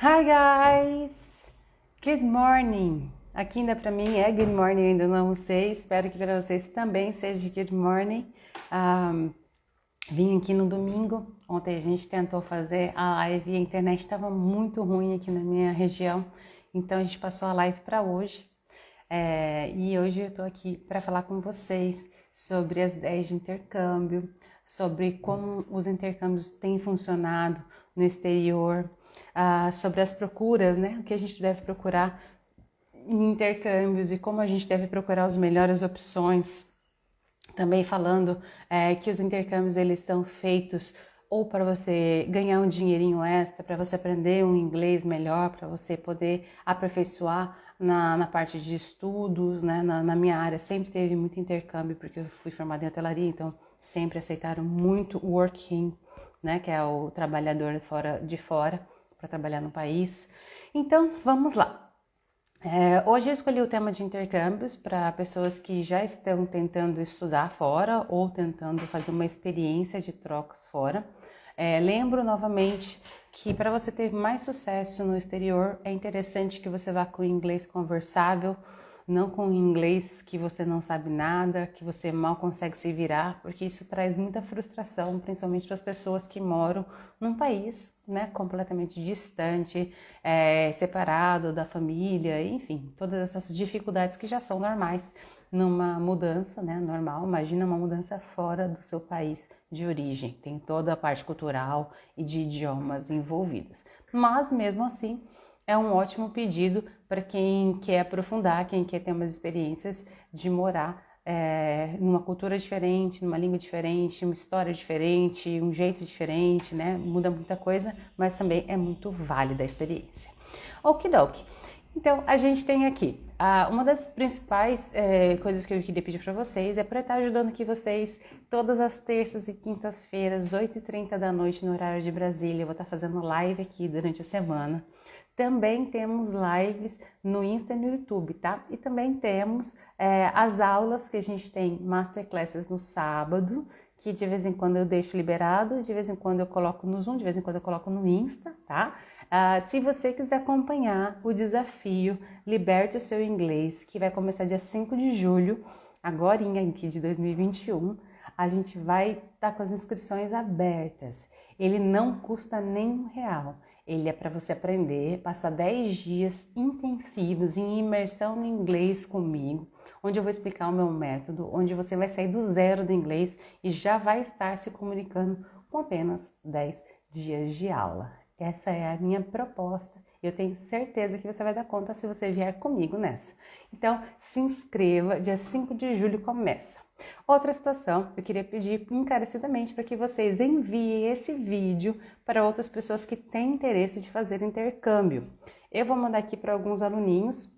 Hi guys! Good morning! Aqui ainda pra mim é good morning, eu ainda não sei, espero que para vocês também seja good morning. Vim aqui no domingo, ontem a gente tentou fazer a live e a internet estava muito ruim aqui na minha região, então a gente passou a live para hoje. E hoje eu estou aqui para falar com vocês sobre as ideias de intercâmbio, sobre como os intercâmbios têm funcionado no exterior, sobre as procuras, né? O que a gente deve procurar em intercâmbios e como a gente deve procurar as melhores opções. Também falando que os intercâmbios eles são feitos ou para você ganhar um dinheirinho extra, para você aprender um inglês melhor, para você poder aperfeiçoar na parte de estudos, né? Na minha área sempre teve muito intercâmbio, porque eu fui formada em hotelaria, então sempre aceitaram muito o working, né? Que é o trabalhador de fora para trabalhar no país. Então, vamos lá. Hoje eu escolhi o tema de intercâmbios para pessoas que já estão tentando estudar fora ou tentando fazer uma experiência de trocas fora. Lembro novamente que para você ter mais sucesso no exterior é interessante que você vá com inglês conversável, não com inglês que você não sabe nada, que você mal consegue se virar, porque isso traz muita frustração, principalmente para as pessoas que moram num país, né, completamente distante, separado da família, enfim, todas essas dificuldades que já são normais numa mudança, né, normal. Imagina uma mudança fora do seu país de origem, tem toda a parte cultural e de idiomas envolvidas. Mas mesmo assim, é um ótimo pedido para quem quer aprofundar, quem quer ter umas experiências de morar numa cultura diferente, numa língua diferente, uma história diferente, um jeito diferente, né? Muda muita coisa, mas também é muito válida a experiência. Okidoki. Então, a gente tem aqui, uma das principais coisas que eu queria pedir para vocês é para estar ajudando aqui vocês todas as terças e quintas-feiras, 8h30 da noite no horário de Brasília. Eu vou estar fazendo live aqui durante a semana. Também temos lives no Insta e no YouTube, tá? E também temos as aulas que a gente tem, masterclasses no sábado, que de vez em quando eu deixo liberado, de vez em quando eu coloco no Zoom, de vez em quando eu coloco no Insta, tá? Se você quiser acompanhar o desafio Liberte o Seu Inglês, que vai começar dia 5 de julho, agorinha aqui de 2021, a gente vai estar com as inscrições abertas. Ele não custa nem R$1. Ele é para você aprender, passar 10 dias intensivos em imersão no inglês comigo, onde eu vou explicar o meu método, onde você vai sair do zero do inglês e já vai estar se comunicando com apenas 10 dias de aula. Essa é a minha proposta. Eu tenho certeza que você vai dar conta se você vier comigo nessa. Então, se inscreva, dia 5 de julho começa. Outra situação, eu queria pedir encarecidamente para que vocês enviem esse vídeo para outras pessoas que têm interesse de fazer intercâmbio. Eu vou mandar aqui para alguns aluninhos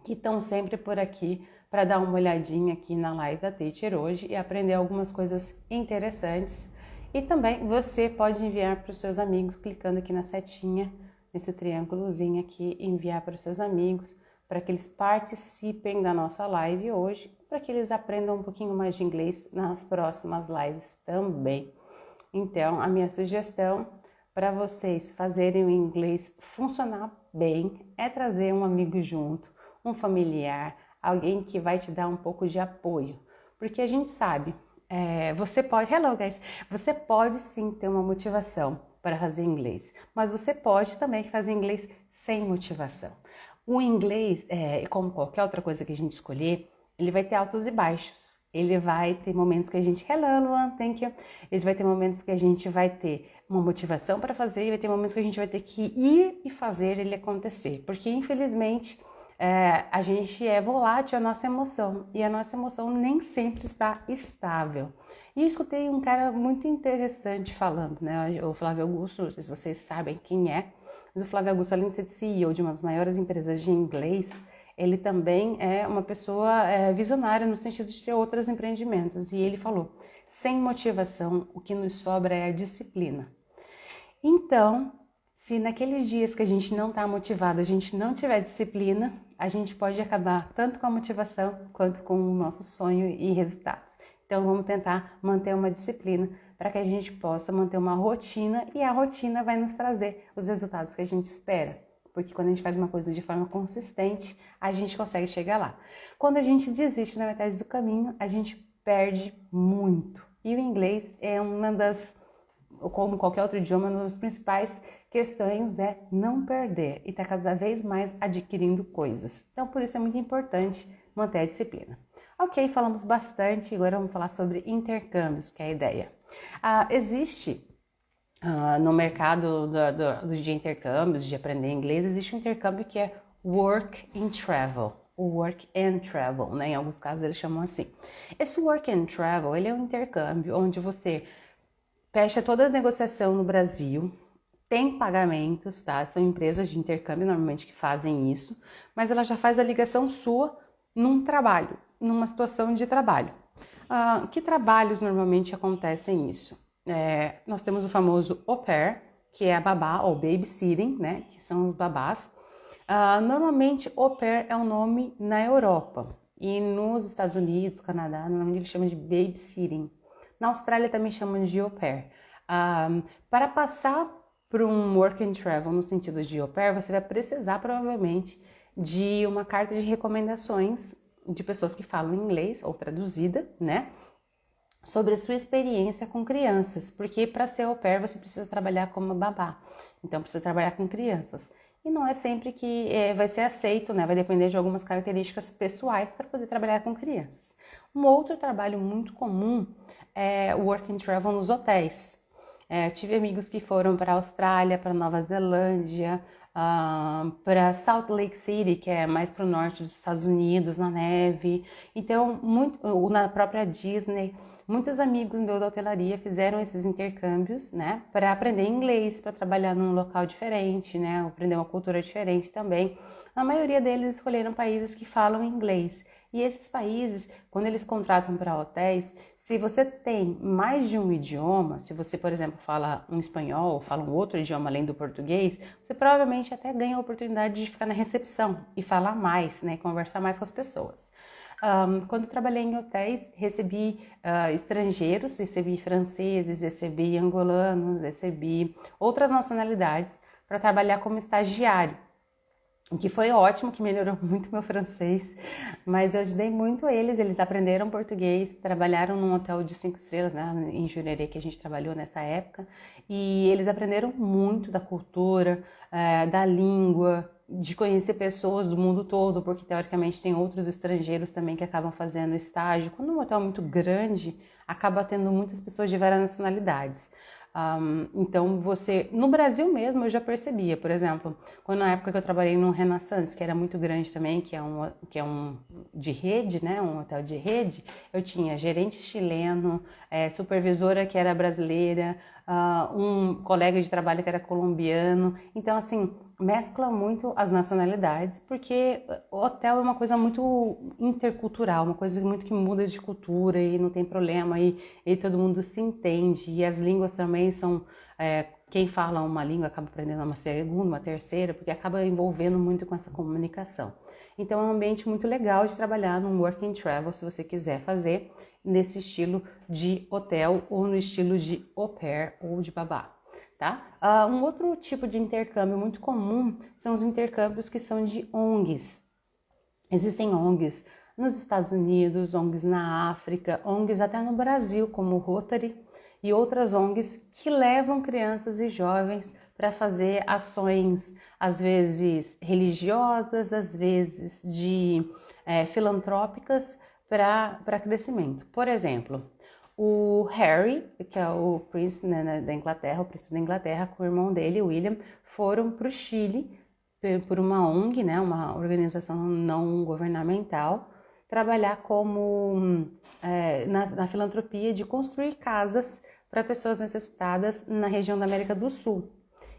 que estão sempre por aqui para dar uma olhadinha aqui na live da Teacher hoje e aprender algumas coisas interessantes. E também você pode enviar para os seus amigos clicando aqui na setinha, nesse triângulozinho aqui, enviar para os seus amigos, para que eles participem da nossa live hoje, para que eles aprendam um pouquinho mais de inglês nas próximas lives também. Então, a minha sugestão para vocês fazerem o inglês funcionar bem é trazer um amigo junto, um familiar, alguém que vai te dar um pouco de apoio, porque a gente sabe, hello guys, você pode sim ter uma motivação para fazer inglês, mas você pode também fazer inglês sem motivação. O inglês, como qualquer outra coisa que a gente escolher, ele vai ter altos e baixos. Ele vai ter momentos que a gente, hello Luan, thank you. Ele vai ter momentos que a gente vai ter uma motivação para fazer e vai ter momentos que a gente vai ter que ir e fazer ele acontecer. Porque infelizmente a gente é volátil a nossa emoção e a nossa emoção nem sempre está estável. E eu escutei um cara muito interessante falando, né? O Flávio Augusto, não sei se vocês sabem quem é, mas o Flávio Augusto, além de ser CEO de uma das maiores empresas de inglês, ele também é uma pessoa visionária no sentido de ter outros empreendimentos. E ele falou, sem motivação, o que nos sobra é a disciplina. Então, se naqueles dias que a gente não está motivado, a gente não tiver disciplina, a gente pode acabar tanto com a motivação quanto com o nosso sonho e resultado. Então, vamos tentar manter uma disciplina para que a gente possa manter uma rotina e a rotina vai nos trazer os resultados que a gente espera. Porque quando a gente faz uma coisa de forma consistente, a gente consegue chegar lá. Quando a gente desiste na metade do caminho, a gente perde muito. E o inglês é uma das, como qualquer outro idioma, uma das principais questões é não perder e estar cada vez mais adquirindo coisas. Então, por isso é muito importante manter a disciplina. Ok, falamos bastante, agora vamos falar sobre intercâmbios, que é a ideia. Existe no mercado de intercâmbios, de aprender inglês, existe um intercâmbio que é Work and Travel. O Work and Travel, né? Em alguns casos eles chamam assim. Esse Work and Travel, ele é um intercâmbio onde você fecha toda a negociação no Brasil, tem pagamentos, tá? São empresas de intercâmbio normalmente que fazem isso, mas ela já faz a ligação sua num trabalho, numa situação de trabalho. Que trabalhos normalmente acontecem isso? Nós temos o famoso au pair, que é a babá ou babysitting, né? Que são os babás. Normalmente au pair é um nome na Europa e nos Estados Unidos, Canadá, normalmente eles chamam de babysitting. Na Austrália também chamam de au pair. Para passar para um work and travel no sentido de au pair, você vai precisar provavelmente de uma carta de recomendações de pessoas que falam inglês ou traduzida, né? Sobre a sua experiência com crianças, porque para ser au pair você precisa trabalhar como babá, então precisa trabalhar com crianças. E não é sempre que vai ser aceito, né? Vai depender de algumas características pessoais para poder trabalhar com crianças. Um outro trabalho muito comum é o work and travel nos hotéis. Tive amigos que foram para a Austrália, para Nova Zelândia, para Salt Lake City, que é mais para o norte dos Estados Unidos, na neve. Então, na própria Disney. Muitos amigos meus da hotelaria fizeram esses intercâmbios, né, para aprender inglês, para trabalhar num local diferente, né, aprender uma cultura diferente também. A maioria deles escolheram países que falam inglês. E esses países, quando eles contratam para hotéis, se você tem mais de um idioma, se você, por exemplo, fala um espanhol ou fala um outro idioma além do português, você provavelmente até ganha a oportunidade de ficar na recepção e falar mais, né, conversar mais com as pessoas. Quando trabalhei em hotéis, recebi estrangeiros, recebi franceses, recebi angolanos, recebi outras nacionalidades para trabalhar como estagiário. O que foi ótimo, que melhorou muito meu francês, mas eu ajudei muito eles aprenderam português, trabalharam num hotel de 5 estrelas, né, em Jurerê, que a gente trabalhou nessa época, e eles aprenderam muito da cultura, da língua, de conhecer pessoas do mundo todo, porque teoricamente tem outros estrangeiros também que acabam fazendo estágio. Quando um hotel é muito grande, acaba tendo muitas pessoas de várias nacionalidades. Então no Brasil mesmo eu já percebia, por exemplo, quando na época que eu trabalhei no Renaissance, que era muito grande também, que é um de rede, né, um hotel de rede, eu tinha gerente chileno, supervisora que era brasileira, um colega de trabalho que era colombiano, então assim, mescla muito as nacionalidades, porque o hotel é uma coisa muito intercultural, uma coisa muito que muda de cultura e não tem problema, e todo mundo se entende, e as línguas também são, quem fala uma língua acaba aprendendo uma segunda, uma terceira, porque acaba envolvendo muito com essa comunicação. Então é um ambiente muito legal de trabalhar num work and travel, se você quiser fazer nesse estilo de hotel ou no estilo de au pair ou de babá. Tá? Um outro tipo de intercâmbio muito comum são os intercâmbios que são de ONGs. Existem ONGs nos Estados Unidos, ONGs na África, ONGs até no Brasil, como o Rotary, e outras ONGs que levam crianças e jovens para fazer ações, às vezes religiosas, às vezes filantrópicas para crescimento. Por exemplo, o Harry, que é o príncipe, né, da Inglaterra, o príncipe da Inglaterra, com o irmão dele, William, foram para o Chile por uma ONG, né, uma organização não governamental, trabalhar como na filantropia de construir casas para pessoas necessitadas na região da América do Sul.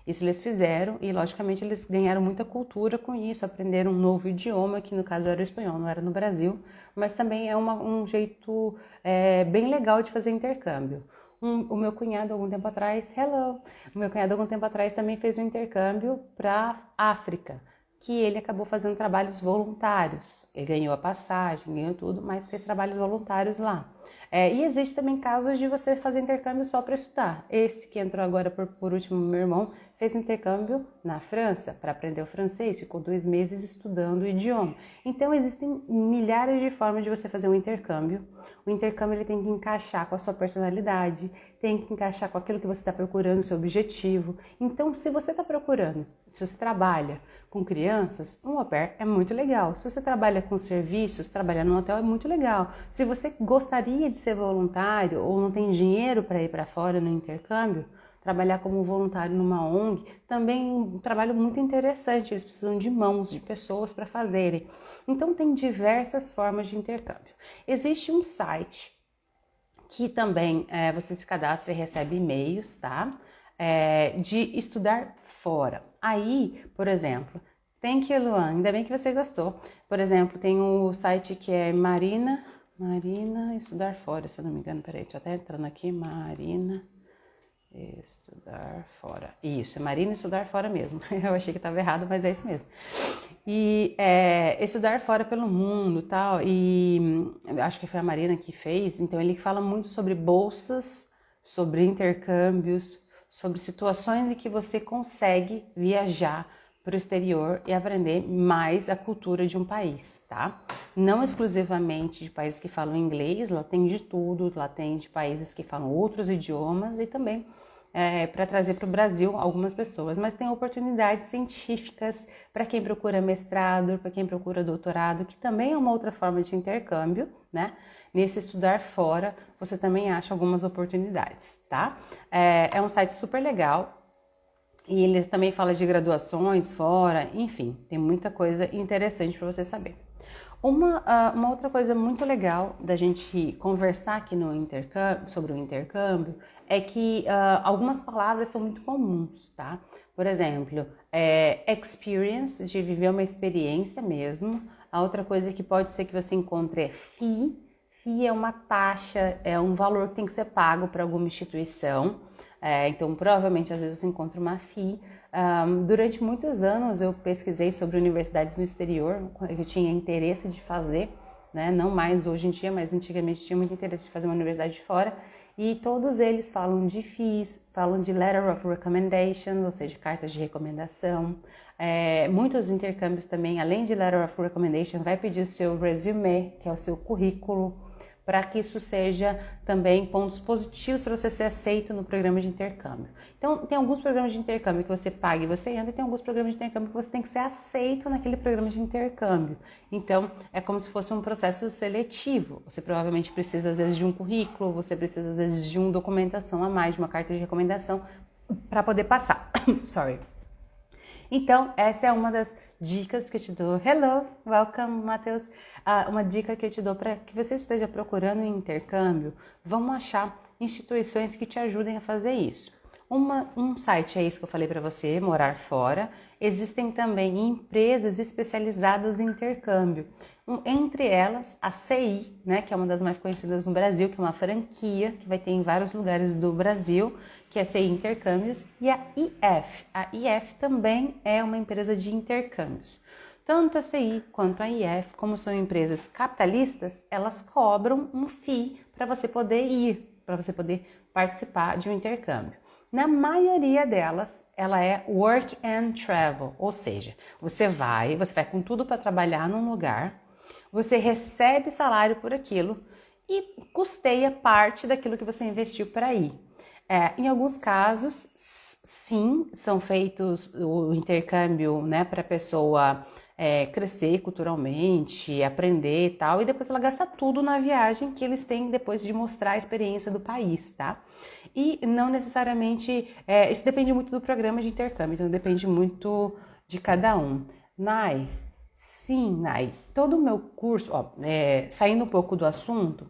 Isso eles fizeram e, logicamente, eles ganharam muita cultura com isso, aprenderam um novo idioma, que no caso era o espanhol, não era no Brasil, mas também é um jeito bem legal de fazer intercâmbio. O meu cunhado, algum tempo atrás, também fez um intercâmbio para a África, que ele acabou fazendo trabalhos voluntários. Ele ganhou a passagem, ganhou tudo, mas fez trabalhos voluntários lá. E existe também casos de você fazer intercâmbio só para estudar. Esse que entrou agora por último, meu irmão, fez intercâmbio na França para aprender o francês, ficou 2 meses estudando o idioma. Então existem milhares de formas de você fazer um intercâmbio. O intercâmbio ele tem que encaixar com a sua personalidade, tem que encaixar com aquilo que você está procurando, seu objetivo. Então, se você está procurando, se você trabalha com crianças, um au pair é muito legal. Se você trabalha com serviços, trabalhar num hotel é muito legal. Se você gostaria de ser voluntário ou não tem dinheiro para ir para fora no intercâmbio, trabalhar como voluntário numa ONG também é um trabalho muito interessante. Eles precisam de mãos, de pessoas para fazerem. Então, tem diversas formas de intercâmbio. Existe um site que também você se cadastra e recebe e-mails, tá? De estudar fora. Aí, por exemplo, thank you, Luan, ainda bem que você gostou. Por exemplo, tem o site que é Marina Estudar Fora, se eu não me engano. Peraí, deixa eu até entrando aqui, Marina Estudar Fora. Isso, é Marina Estudar Fora mesmo. Eu achei que estava errado, mas é isso mesmo. E estudar fora pelo mundo, tal, e acho que foi a Marina que fez. Então ele fala muito sobre bolsas, sobre intercâmbios, sobre situações em que você consegue viajar para o exterior e aprender mais a cultura de um país, tá? Não exclusivamente de países que falam inglês, lá tem de tudo, lá tem de países que falam outros idiomas e também para trazer para o Brasil algumas pessoas, mas tem oportunidades científicas para quem procura mestrado, para quem procura doutorado, que também é uma outra forma de intercâmbio, né? Nesse estudar fora, você também acha algumas oportunidades, tá? É um site super legal e ele também fala de graduações fora, enfim, tem muita coisa interessante para você saber. Uma outra coisa muito legal da gente conversar aqui no intercâmbio, sobre o intercâmbio, é que algumas palavras são muito comuns, tá? Por exemplo, experience, de viver uma experiência mesmo. A outra coisa que pode ser que você encontre é fee. Fee é uma taxa, é um valor que tem que ser pago para alguma instituição. Então, provavelmente, às vezes você encontra uma fee. Durante muitos anos eu pesquisei sobre universidades no exterior, eu tinha interesse de fazer, né? Não mais hoje em dia, mas antigamente tinha muito interesse de fazer uma universidade de fora, e todos eles falam de fees, falam de letter of recommendation, ou seja, cartas de recomendação. Muitos intercâmbios também, além de letter of recommendation, vai pedir o seu resume, que é o seu currículo, para que isso seja também pontos positivos para você ser aceito no programa de intercâmbio. Então, tem alguns programas de intercâmbio que você paga e você entra, e tem alguns programas de intercâmbio que você tem que ser aceito naquele programa de intercâmbio. Então, é como se fosse um processo seletivo. Você provavelmente precisa, às vezes, de um currículo, você precisa, às vezes, de uma documentação a mais, de uma carta de recomendação, para poder passar. Sorry. Então, essa é uma das dicas que eu te dou. Hello, welcome, Matheus. Uma dica que eu te dou para que você esteja procurando um intercâmbio, vamos achar instituições que te ajudem a fazer isso. Um site é esse que eu falei para você, Morar Fora. Existem também empresas especializadas em intercâmbio. Entre elas, a CI, né, que é uma das mais conhecidas no Brasil, que é uma franquia que vai ter em vários lugares do Brasil, que é a CI Intercâmbios, e a IF. A IF também é uma empresa de intercâmbios. Tanto a CI quanto a IF, como são empresas capitalistas, elas cobram um fee para você poder ir, para você poder participar de um intercâmbio. Na maioria delas, ela é work and travel, ou seja, você vai com tudo para trabalhar num lugar, você recebe salário por aquilo e custeia parte daquilo que você investiu para ir. Em alguns casos, sim, são feitos o intercâmbio, né, para a pessoa crescer culturalmente, aprender e tal, e depois ela gasta tudo na viagem que eles têm depois de mostrar a experiência do país, tá? E não necessariamente, isso depende muito do programa de intercâmbio, então depende muito de cada um. Nai, sim, Nai, todo o meu curso, saindo um pouco do assunto,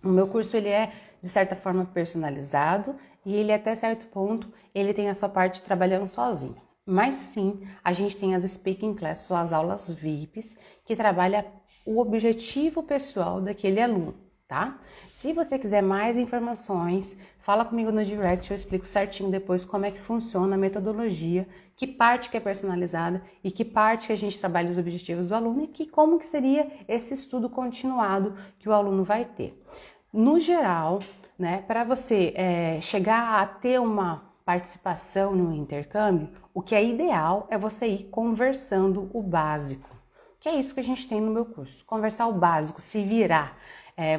o meu curso ele é de certa forma personalizado e ele até certo ponto ele tem a sua parte trabalhando sozinho. Mas sim, a gente tem as speaking classes, ou as aulas VIPs, que trabalha o objetivo pessoal daquele aluno, tá? Se você quiser mais informações, fala comigo no direct, eu explico certinho depois como é que funciona a metodologia, que parte que é personalizada e que parte que a gente trabalha os objetivos do aluno e como que seria esse estudo continuado que o aluno vai ter. no geral, né, para você chegar a ter uma participação no intercâmbio, o que é ideal é você ir conversando o básico, que é isso que a gente tem no meu curso. Conversar o básico, se virar.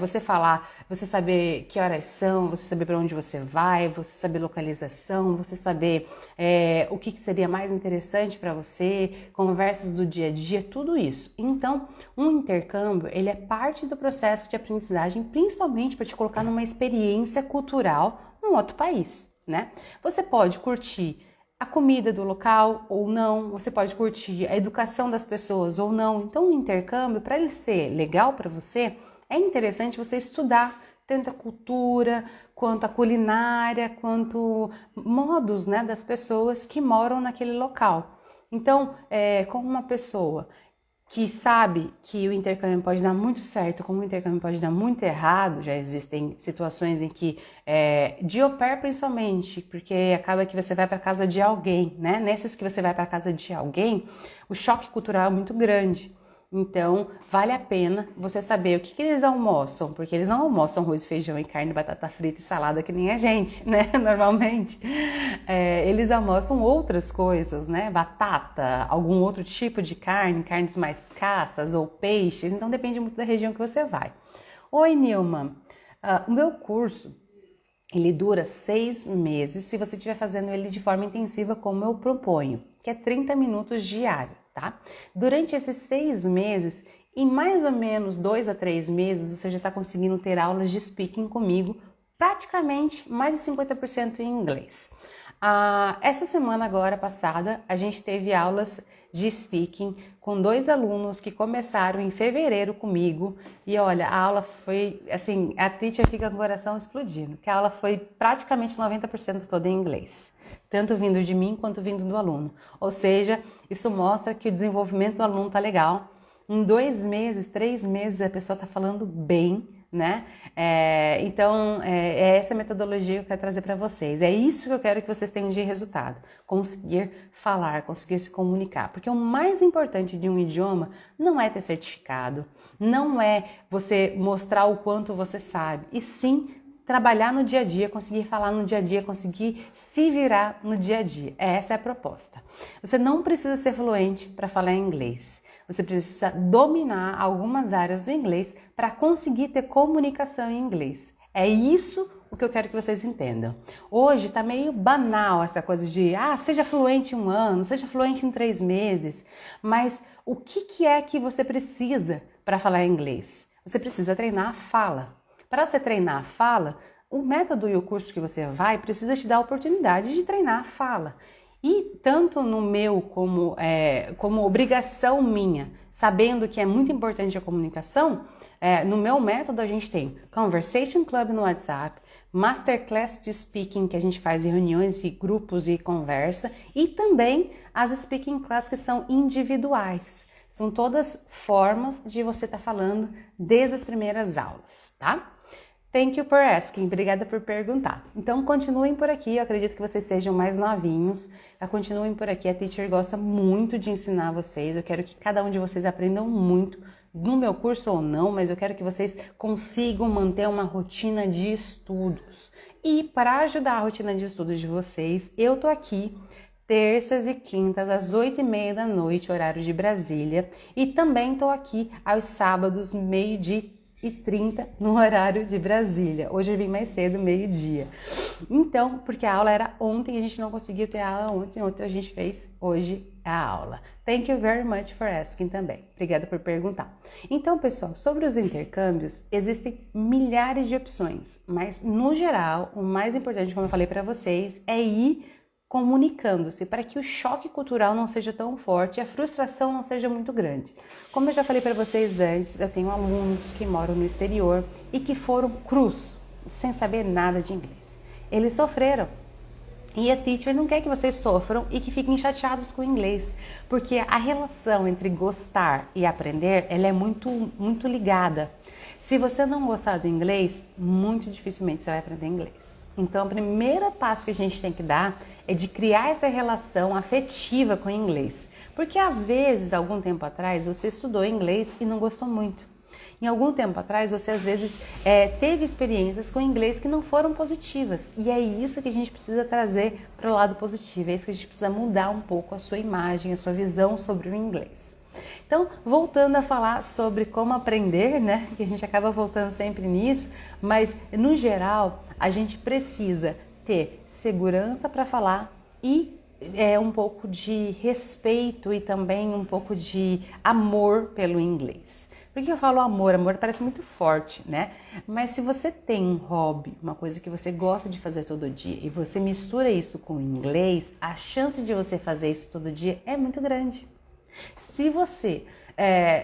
Você falar, você saber que horas são, você saber para onde você vai, você saber localização, você saber o que seria mais interessante para você, conversas do dia a dia, tudo isso. Então, um intercâmbio, ele é parte do processo de aprendizagem, principalmente para te colocar numa experiência cultural num outro país, né? Você pode curtir a comida do local ou não, você pode curtir a educação das pessoas ou não. Então, o intercâmbio, para ele ser legal para você, é interessante você estudar tanto a cultura, quanto a culinária, quanto modos, né, das pessoas que moram naquele local. Então, como uma pessoa que sabe que o intercâmbio pode dar muito certo, como o intercâmbio pode dar muito errado, já existem situações em que, de au pair principalmente, porque acaba que você vai para casa de alguém, né? Nesses que você vai para casa de alguém, o choque cultural é muito grande. Então, vale a pena você saber o que eles almoçam, porque eles não almoçam arroz, feijão e carne, batata frita e salada que nem a gente, né? Normalmente. Eles almoçam outras coisas, né? Batata, algum outro tipo de carne, carnes mais cassas ou peixes, então depende muito da região que você vai. Oi, Nilma. O meu curso, ele dura 6 meses se você estiver fazendo ele de forma intensiva, como eu proponho, que é 30 minutos diário. Tá? Durante esses 6 meses, em mais ou menos 2 a 3 meses, você já está conseguindo ter aulas de speaking comigo, praticamente mais de 50% em inglês. Essa semana agora passada, a gente teve aulas de speaking com 2 alunos que começaram em fevereiro comigo e olha, a aula foi, assim, a teacher fica com o coração explodindo, que a aula foi praticamente 90% toda em inglês. Tanto vindo de mim quanto vindo do aluno. Ou seja, isso mostra que o desenvolvimento do aluno tá legal. Em 2 meses, 3 meses, a pessoa tá falando bem, né? Então, é essa metodologia que eu quero trazer para vocês. É isso que eu quero que vocês tenham de resultado. Conseguir falar, conseguir se comunicar. Porque o mais importante de um idioma não é ter certificado, não é você mostrar o quanto você sabe, e sim trabalhar no dia a dia, conseguir falar no dia a dia, conseguir se virar no dia a dia. Essa é a proposta. Você não precisa ser fluente para falar inglês. Você precisa dominar algumas áreas do inglês para conseguir ter comunicação em inglês. É isso o que eu quero que vocês entendam. Hoje está meio banal essa coisa de seja fluente em 1 ano, seja fluente em 3 meses. Mas o que é que você precisa para falar inglês? Você precisa treinar a fala. Para você treinar a fala, o método e o curso que você vai precisa te dar a oportunidade de treinar a fala. E tanto no meu como obrigação minha, sabendo que é muito importante a comunicação, no meu método a gente tem Conversation Club no WhatsApp, Masterclass de Speaking que a gente faz em reuniões e grupos e conversa, e também as Speaking Class que são individuais. São todas formas de você estar falando desde as primeiras aulas, tá? Thank you for asking, obrigada por perguntar. Então continuem por aqui, eu acredito que vocês sejam mais novinhos, continuem por aqui, a teacher gosta muito de ensinar vocês, eu quero que cada um de vocês aprendam muito, no meu curso ou não, mas eu quero que vocês consigam manter uma rotina de estudos. E para ajudar a rotina de estudos de vocês, eu tô aqui terças e quintas às 8h30 da noite, horário de Brasília, e também tô aqui aos sábados, 12h30 no horário de Brasília. Hoje eu vim mais cedo, 12h. Então, porque a aula era ontem, a gente não conseguiu ter a aula ontem a gente fez hoje a aula. Thank you very much for asking também. Obrigada por perguntar. Então, pessoal, sobre os intercâmbios, existem milhares de opções, mas no geral, o mais importante, como eu falei para vocês, é ir comunicando-se para que o choque cultural não seja tão forte e a frustração não seja muito grande. Como eu já falei para vocês antes, eu tenho alunos que moram no exterior e que foram crus, sem saber nada de inglês. Eles sofreram. E a teacher não quer que vocês sofram e que fiquem chateados com o inglês, porque a relação entre gostar e aprender, ela é muito, muito ligada. Se você não gostar do inglês, muito dificilmente você vai aprender inglês. Então, o primeiro passo que a gente tem que dar é de criar essa relação afetiva com o inglês. Porque às vezes, algum tempo atrás, você estudou inglês e não gostou muito. Em algum tempo atrás, você às vezes teve experiências com inglês que não foram positivas. E é isso que a gente precisa trazer para o lado positivo. É isso que a gente precisa mudar um pouco a sua imagem, a sua visão sobre o inglês. Então, voltando a falar sobre como aprender, né? Que a gente acaba voltando sempre nisso, mas no geral, a gente precisa ter segurança para falar e um pouco de respeito e também um pouco de amor pelo inglês. Por que eu falo amor? Amor parece muito forte, né? Mas se você tem um hobby, uma coisa que você gosta de fazer todo dia e você mistura isso com o inglês, a chance de você fazer isso todo dia é muito grande. Se você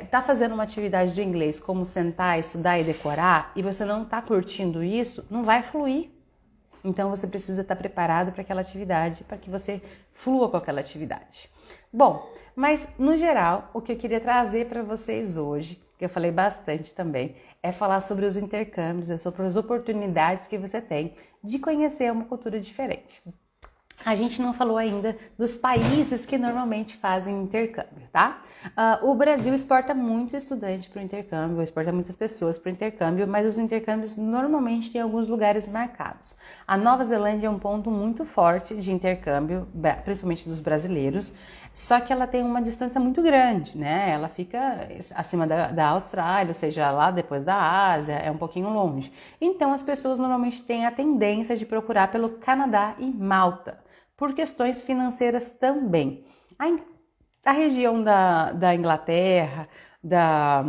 está fazendo uma atividade do inglês como sentar, estudar e decorar e você não está curtindo isso, não vai fluir. Então você precisa estar preparado para aquela atividade, para que você flua com aquela atividade. Bom, mas no geral, o que eu queria trazer para vocês hoje, que eu falei bastante também, é falar sobre os intercâmbios, sobre as oportunidades que você tem de conhecer uma cultura diferente. A gente não falou ainda dos países que normalmente fazem intercâmbio, tá? O Brasil exporta muito estudante para o intercâmbio, exporta muitas pessoas para o intercâmbio, mas os intercâmbios normalmente têm alguns lugares marcados. A Nova Zelândia é um ponto muito forte de intercâmbio, principalmente dos brasileiros, só que ela tem uma distância muito grande, né? Ela fica acima da Austrália, ou seja, lá depois da Ásia, é um pouquinho longe. Então as pessoas normalmente têm a tendência de procurar pelo Canadá e Malta, por questões financeiras também. A região da Inglaterra, da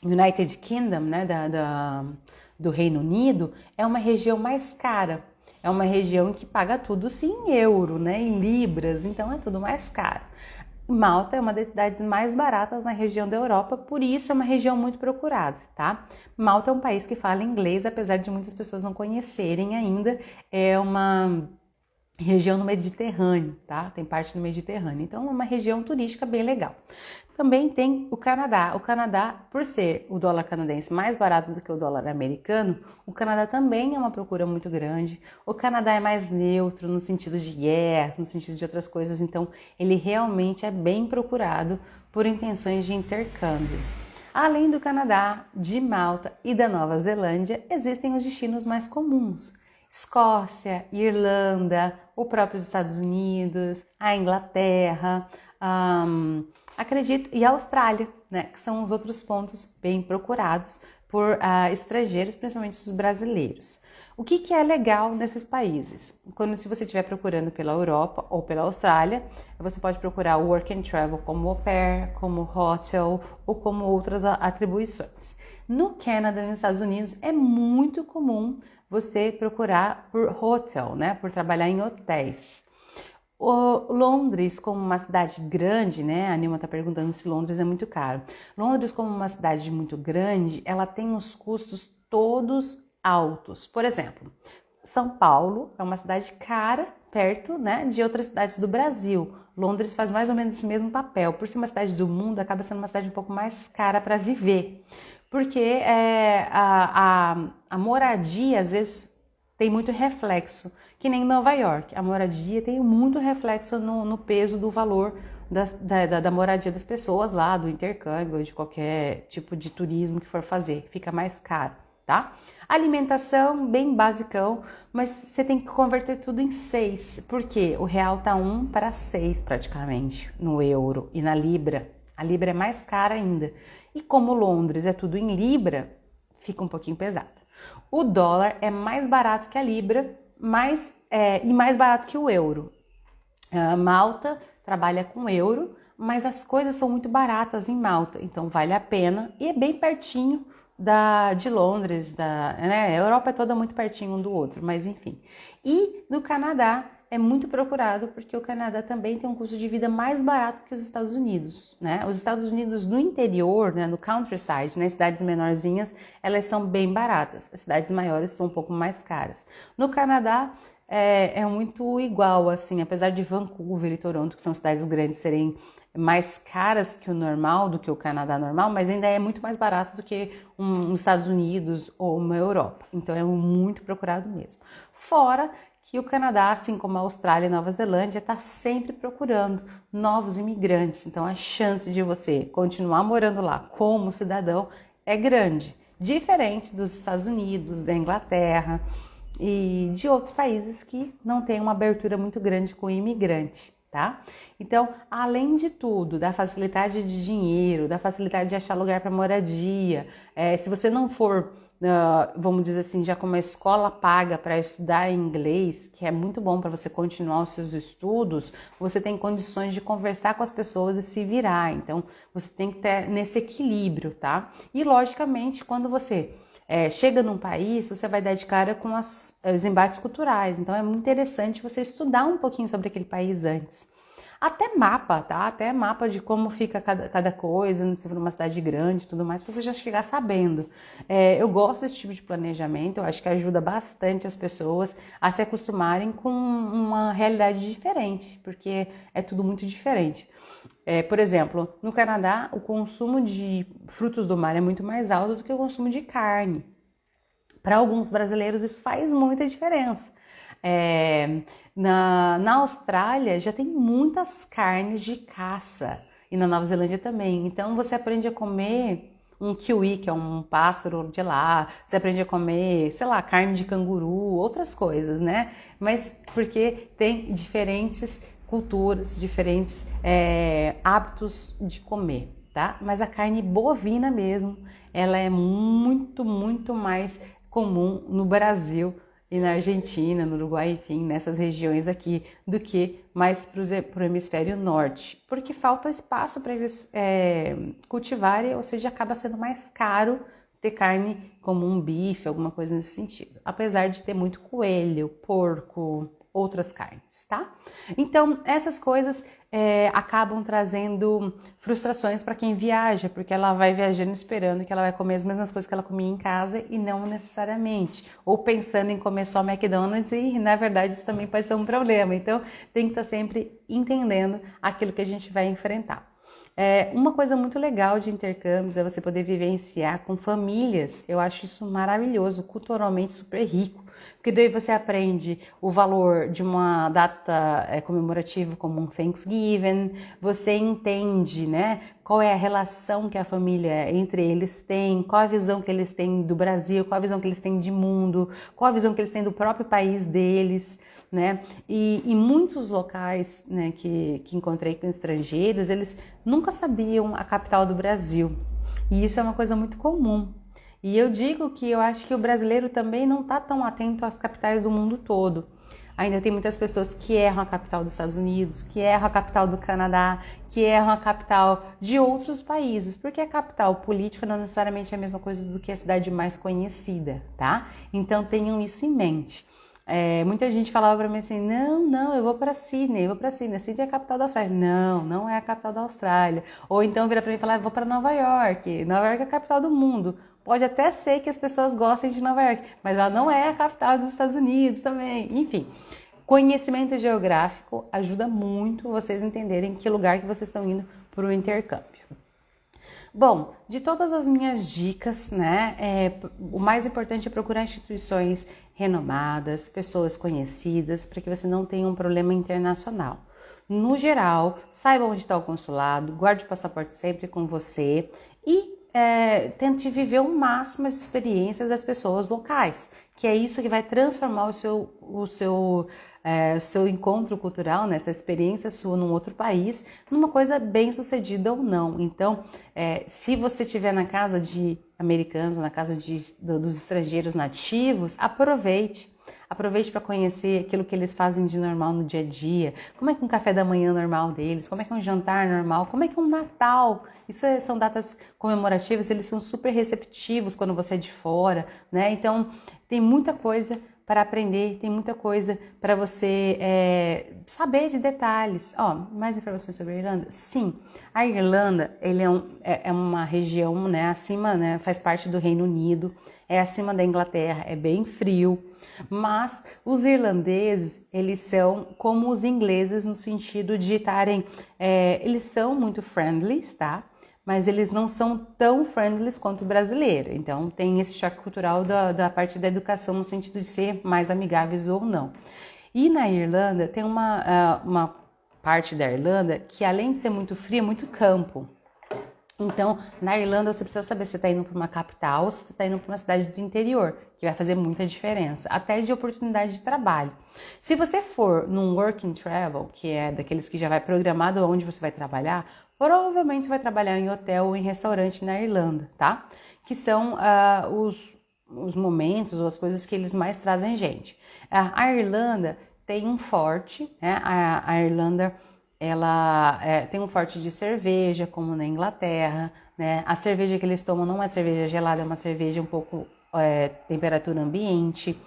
United Kingdom, né, do Reino Unido, é uma região mais cara. É uma região que paga tudo sim em euro, né, em libras, então é tudo mais caro. Malta é uma das cidades mais baratas na região da Europa, por isso é uma região muito procurada, tá? Malta é um país que fala inglês, apesar de muitas pessoas não conhecerem ainda, é uma região no Mediterrâneo, tá? Tem parte no Mediterrâneo, então é uma região turística bem legal. Também tem o Canadá. O Canadá, por ser o dólar canadense mais barato do que o dólar americano, o Canadá também é uma procura muito grande. O Canadá é mais neutro no sentido de guerras, no sentido de outras coisas, então ele realmente é bem procurado por intenções de intercâmbio. Além do Canadá, de Malta e da Nova Zelândia, existem os destinos mais comuns. Escócia, Irlanda, os próprios Estados Unidos, a Inglaterra, acredito, e a Austrália, né, que são os outros pontos bem procurados por estrangeiros, principalmente os brasileiros. O que é legal nesses países? Se você estiver procurando pela Europa ou pela Austrália, você pode procurar o Work and Travel como au pair, como hotel ou como outras atribuições. No Canadá e nos Estados Unidos é muito comum você procurar por hotel, né, por trabalhar em hotéis. Londres, como uma cidade grande, né, a Nilma está perguntando se Londres é muito caro. Londres, como uma cidade muito grande, ela tem os custos todos altos. Por exemplo, São Paulo é uma cidade cara, perto, né, de outras cidades do Brasil. Londres faz mais ou menos esse mesmo papel. Por ser uma cidade do mundo, acaba sendo uma cidade um pouco mais cara para viver. Porque a moradia, às vezes, tem muito reflexo, que nem Nova York. A moradia tem muito reflexo no peso do valor da moradia das pessoas lá, do intercâmbio, ou de qualquer tipo de turismo que for fazer, fica mais caro, tá? Alimentação, bem basicão, mas você tem que converter tudo em 6, porque o real tá 1 para 6 praticamente, no euro e na libra. A libra é mais cara ainda. E como Londres é tudo em libra, fica um pouquinho pesado. O dólar é mais barato que a libra, e mais barato que o euro. Malta trabalha com euro, mas as coisas são muito baratas em Malta, então vale a pena e é bem pertinho de Londres, né? A Europa é toda muito pertinho um do outro, mas enfim. E no Canadá é muito procurado porque o Canadá também tem um custo de vida mais barato que os Estados Unidos, né? Os Estados Unidos no interior, né, no countryside, né, cidades menorzinhas, elas são bem baratas. As cidades maiores são um pouco mais caras. No Canadá é muito igual, assim, apesar de Vancouver e Toronto, que são cidades grandes, serem mais caras que o normal, do que o Canadá normal, mas ainda é muito mais barato do que os Estados Unidos ou uma Europa. Então é muito procurado mesmo. Fora que o Canadá, assim como a Austrália e a Nova Zelândia, está sempre procurando novos imigrantes. Então a chance de você continuar morando lá como cidadão é grande, diferente dos Estados Unidos, da Inglaterra e de outros países que não têm uma abertura muito grande com o imigrante, tá? Então, além de tudo, da facilidade de dinheiro, da facilidade de achar lugar para moradia, se você não for, vamos dizer assim, já com uma escola paga para estudar inglês, que é muito bom para você continuar os seus estudos, você tem condições de conversar com as pessoas e se virar. Então, você tem que ter nesse equilíbrio, tá? E, logicamente, quando você chega num país, você vai dar de cara com os embates culturais. Então, é muito interessante você estudar um pouquinho sobre aquele país antes. Até mapa, tá? Até mapa de como fica cada coisa, se for uma cidade grande e tudo mais, pra você já chegar sabendo. Eu gosto desse tipo de planejamento, eu acho que ajuda bastante as pessoas a se acostumarem com uma realidade diferente, porque é tudo muito diferente. Por exemplo, no Canadá, o consumo de frutos do mar é muito mais alto do que o consumo de carne. Para alguns brasileiros, isso faz muita diferença. Na Austrália já tem muitas carnes de caça e na Nova Zelândia também. Então você aprende a comer um kiwi, que é um pássaro de lá, você aprende a comer, sei lá, carne de canguru, outras coisas, né? Mas porque tem diferentes culturas, diferentes hábitos de comer, tá? Mas a carne bovina mesmo, ela é muito, muito mais comum no Brasil e na Argentina, no Uruguai, enfim, nessas regiões aqui, do que mais para o hemisfério norte, porque falta espaço para eles cultivarem, ou seja, acaba sendo mais caro ter carne como um bife, alguma coisa nesse sentido, apesar de ter muito coelho, porco, outras carnes, tá? Então, essas coisas acabam trazendo frustrações para quem viaja, porque ela vai viajando esperando que ela vai comer as mesmas coisas que ela comia em casa e não necessariamente, ou pensando em comer só McDonald's e, na verdade, isso também pode ser um problema. Então, tem que estar sempre entendendo aquilo que a gente vai enfrentar. Uma coisa muito legal de intercâmbios é você poder vivenciar com famílias. Eu acho isso maravilhoso, culturalmente super rico, porque daí você aprende o valor de uma data comemorativa como um Thanksgiving, você entende, né, qual é a relação que a família entre eles tem, qual a visão que eles têm do Brasil, qual a visão que eles têm de mundo, qual a visão que eles têm do próprio país deles, né? E em muitos locais, né, que encontrei com estrangeiros, eles nunca sabiam a capital do Brasil. E isso é uma coisa muito comum. E eu digo que eu acho que o brasileiro também não está tão atento às capitais do mundo todo. Ainda tem muitas pessoas que erram a capital dos Estados Unidos, que erram a capital do Canadá, que erram a capital de outros países, porque a capital política não necessariamente é a mesma coisa do que a cidade mais conhecida, tá? Então tenham isso em mente. Muita gente falava para mim assim, não, eu vou para Sydney, Sydney é a capital da Austrália. Não é a capital da Austrália. Ou então vira para mim e fala, vou para Nova York é a capital do mundo. Pode até ser que as pessoas gostem de Nova York, mas ela não é a capital dos Estados Unidos também. Enfim, conhecimento geográfico ajuda muito vocês entenderem que lugar que vocês estão indo para o intercâmbio. Bom, de todas as minhas dicas, né, o mais importante é procurar instituições renomadas, pessoas conhecidas, para que você não tenha um problema internacional. No geral, saiba onde está o consulado, guarde o passaporte sempre com você e tente viver o máximo as experiências das pessoas locais, que é isso que vai transformar o seu encontro cultural, né, essa experiência sua num outro país, numa coisa bem sucedida ou não. Então, se você estiver na casa de americanos, na casa dos estrangeiros nativos, aproveite para conhecer aquilo que eles fazem de normal no dia a dia, como é que um café da manhã normal deles, como é que é um jantar normal, como é que é um Natal. Isso são datas comemorativas, eles são super receptivos quando você é de fora, né? Então, tem muita coisa para aprender, tem muita coisa para você saber de detalhes. Mais informações sobre a Irlanda? Sim, a Irlanda ele é uma região, né, acima, né, faz parte do Reino Unido, é acima da Inglaterra, é bem frio, mas os irlandeses, eles são como os ingleses no sentido de estarem, eles são muito friendly, tá? Mas eles não são tão friendly quanto o brasileiro. Então, tem esse choque cultural da parte da educação, no sentido de ser mais amigáveis ou não. E na Irlanda, tem uma parte da Irlanda que, além de ser muito fria, é muito campo. Então, na Irlanda, você precisa saber se você está indo para uma capital ou se você está indo para uma cidade do interior, que vai fazer muita diferença, até de oportunidade de trabalho. Se você for num work and travel, que é daqueles que já vai programado onde você vai trabalhar, provavelmente você vai trabalhar em hotel ou em restaurante na Irlanda, tá? Que são os momentos ou as coisas que eles mais trazem gente. A Irlanda tem um forte, né? A Irlanda ela tem um forte de cerveja, como na Inglaterra, né? A cerveja que eles tomam não é cerveja gelada, é uma cerveja um pouco temperatura ambiente.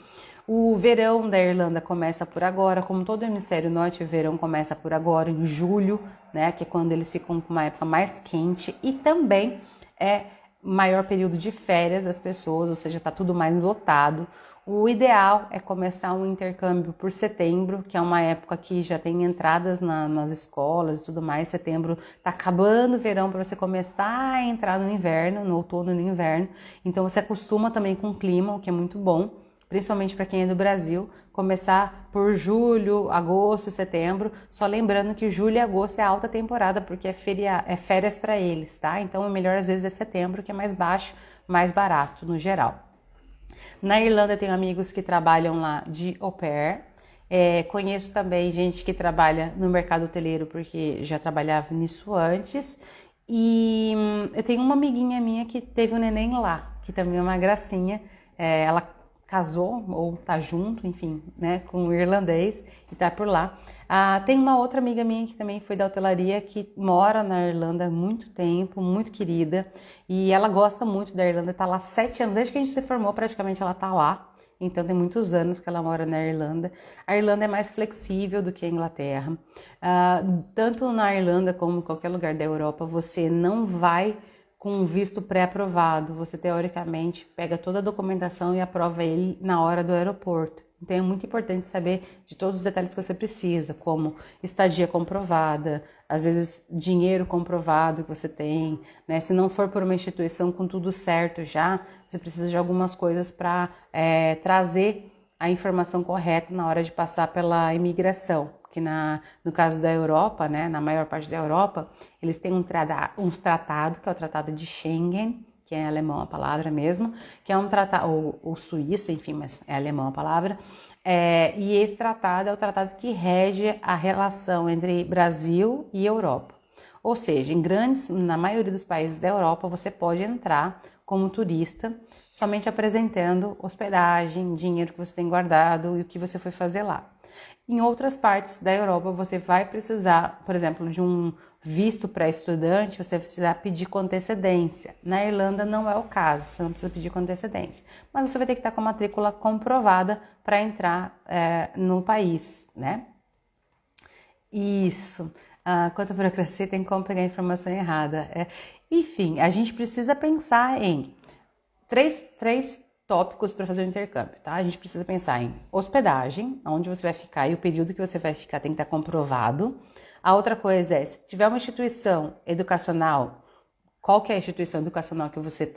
O verão da Irlanda começa por agora, como todo o hemisfério norte, o verão começa por agora, em julho, né? Que é quando eles ficam com uma época mais quente, e também é maior período de férias das pessoas, ou seja, está tudo mais lotado. O ideal é começar um intercâmbio por setembro, que é uma época que já tem entradas nas escolas e tudo mais. Setembro está acabando o verão para você começar a entrar no inverno, no outono e no inverno. Então você acostuma também com o clima, o que é muito bom, principalmente para quem é do Brasil. Começar por julho, agosto, setembro. Só lembrando que julho e agosto é alta temporada, porque é férias para eles, tá? Então o melhor às vezes é setembro, que é mais baixo, mais barato no geral. Na Irlanda eu tenho amigos que trabalham lá de au pair. Conheço também gente que trabalha no mercado hoteleiro, porque já trabalhava nisso antes. E eu tenho uma amiguinha minha que teve um neném lá, que também é uma gracinha. Ela casou ou tá junto, enfim, né, com um irlandês e tá por lá. Tem uma outra amiga minha que também foi da hotelaria, que mora na Irlanda há muito tempo, muito querida, e ela gosta muito da Irlanda, tá lá 7 anos, desde que a gente se formou praticamente ela tá lá, então tem muitos anos que ela mora na Irlanda. A Irlanda é mais flexível do que a Inglaterra. Tanto na Irlanda como em qualquer lugar da Europa, você não vai com um visto pré-aprovado, você teoricamente pega toda a documentação e aprova ele na hora do aeroporto. Então é muito importante saber de todos os detalhes que você precisa, como estadia comprovada, às vezes dinheiro comprovado que você tem, né? Se não for por uma instituição com tudo certo já, você precisa de algumas coisas para trazer a informação correta na hora de passar pela imigração. Que no caso da Europa, né, na maior parte da Europa, eles têm um tratado, que é o Tratado de Schengen, que é alemão a palavra mesmo, que é um tratado, ou suíço, enfim, mas é alemão a palavra, e esse tratado é o tratado que rege a relação entre Brasil e Europa. Ou seja, na maioria dos países da Europa, você pode entrar como turista, somente apresentando hospedagem, dinheiro que você tem guardado e o que você foi fazer lá. Em outras partes da Europa, você vai precisar, por exemplo, de um visto para estudante, você vai precisar pedir com antecedência. Na Irlanda não é o caso, você não precisa pedir com antecedência. Mas você vai ter que estar com a matrícula comprovada para entrar no país, né? Isso. Quanto à burocracia, tem como pegar a informação errada. Enfim, a gente precisa pensar em três tópicos para fazer o intercâmbio, tá? A gente precisa pensar em hospedagem, onde você vai ficar e o período que você vai ficar tem que estar comprovado. A outra coisa é, se tiver uma instituição educacional, qual que é a instituição educacional que você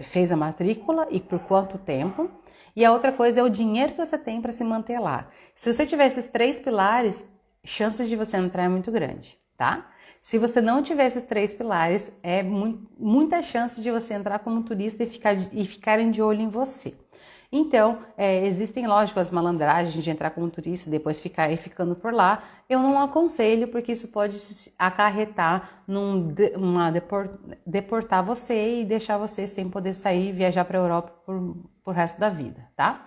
fez a matrícula e por quanto tempo. E a outra coisa é o dinheiro que você tem para se manter lá. Se você tiver esses 3 pilares, chances de você entrar é muito grande, tá? Se você não tiver esses 3 pilares, é muita chance de você entrar como turista e ficarem de olho em você. Então, existem, lógico, as malandragens de entrar como turista e depois ficar ficando por lá. Eu não aconselho, porque isso pode acarretar deportar você e deixar você sem poder sair e viajar para a Europa por resto da vida, tá?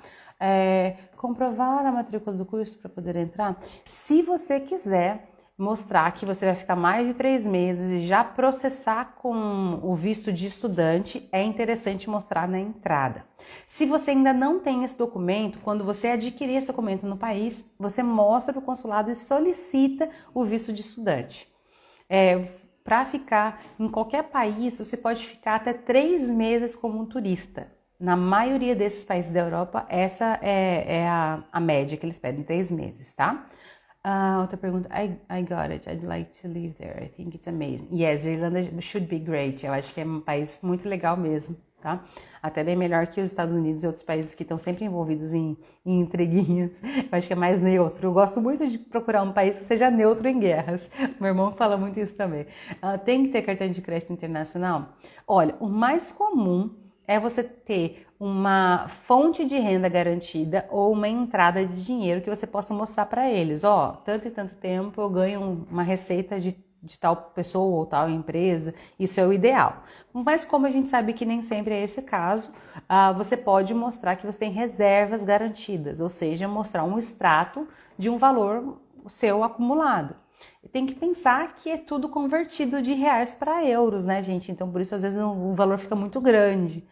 Comprovar a matrícula do curso para poder entrar. Se você quiser mostrar que você vai ficar mais de 3 meses e já processar com o visto de estudante, é interessante mostrar na entrada. Se você ainda não tem esse documento, quando você adquirir esse documento no país, você mostra para o consulado e solicita o visto de estudante. Para ficar em qualquer país, você pode ficar até 3 meses como um turista. Na maioria desses países da Europa, essa é a média que eles pedem, 3 meses, tá? Outra pergunta, I got it, I'd like to live there, I think it's amazing. Yes, Irlanda should be great, eu acho que é um país muito legal mesmo, tá? Até bem melhor que os Estados Unidos e outros países que estão sempre envolvidos em intriguinhas. Eu acho que é mais neutro. Eu gosto muito de procurar um país que seja neutro em guerras. Meu irmão fala muito isso também. Tem que ter cartão de crédito internacional? Olha, o mais comum é você ter uma fonte de renda garantida ou uma entrada de dinheiro que você possa mostrar para eles. Tanto e tanto tempo eu ganho uma receita de tal pessoa ou tal empresa, isso é o ideal. Mas como a gente sabe que nem sempre é esse o caso, você pode mostrar que você tem reservas garantidas, ou seja, mostrar um extrato de um valor seu acumulado. Tem que pensar que é tudo convertido de reais para euros, né, gente? Então, por isso, às vezes, o valor fica muito grande.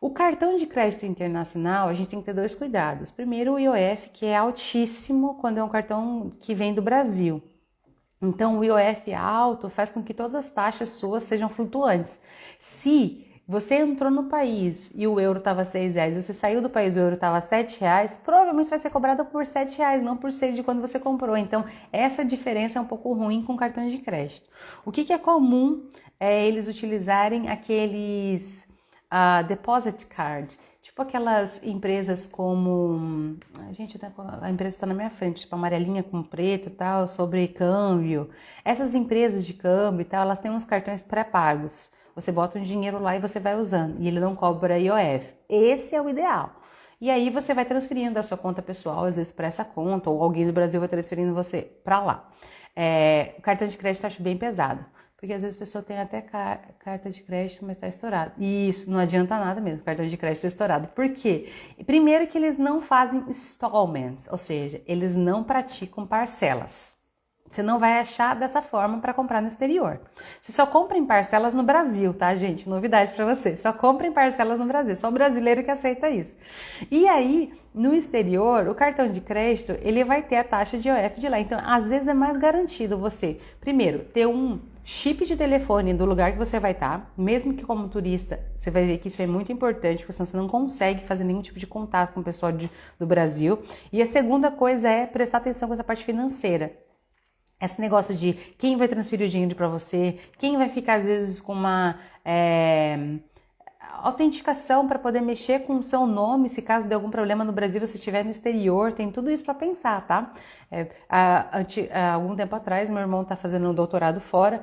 O cartão de crédito internacional, a gente tem que ter 2 cuidados. Primeiro, o IOF, que é altíssimo quando é um cartão que vem do Brasil. Então, o IOF alto faz com que todas as taxas suas sejam flutuantes. Se você entrou no país e o euro estava R$6, você saiu do país e o euro estava R$7, provavelmente vai ser cobrado por R$7, não por 6 de quando você comprou. Então, essa diferença é um pouco ruim com cartão de crédito. O que é comum é eles utilizarem aqueles deposit card, tipo aquelas empresas como... a empresa está na minha frente, tipo amarelinha com preto e tal, sobre câmbio. Essas empresas de câmbio e tal, elas têm uns cartões pré-pagos. Você bota um dinheiro lá e você vai usando, e ele não cobra IOF. Esse é o ideal. E aí você vai transferindo da sua conta pessoal, às vezes para essa conta, ou alguém do Brasil vai transferindo você para lá. O cartão de crédito eu acho bem pesado, porque às vezes a pessoa tem até carta de crédito, mas está estourado. E isso não adianta nada mesmo, cartão de crédito estourado. Por quê? Primeiro que eles não fazem installments, ou seja, eles não praticam parcelas. Você não vai achar dessa forma para comprar no exterior. Você só compra em parcelas no Brasil, tá, gente? Novidade para você. Só compra em parcelas no Brasil. Só o brasileiro que aceita isso. E aí, no exterior, o cartão de crédito, ele vai ter a taxa de IOF de lá. Então, às vezes é mais garantido você, primeiro, ter um chip de telefone do lugar que você vai estar, mesmo que como turista, você vai ver que isso é muito importante, porque senão você não consegue fazer nenhum tipo de contato com o pessoal do Brasil. E a segunda coisa é prestar atenção com essa parte financeira. Esse negócio de quem vai transferir o dinheiro para você, quem vai ficar às vezes com uma autenticação para poder mexer com o seu nome, se caso de algum problema no Brasil você estiver no exterior, tem tudo isso para pensar, tá? Há algum tempo atrás, meu irmão está fazendo um doutorado fora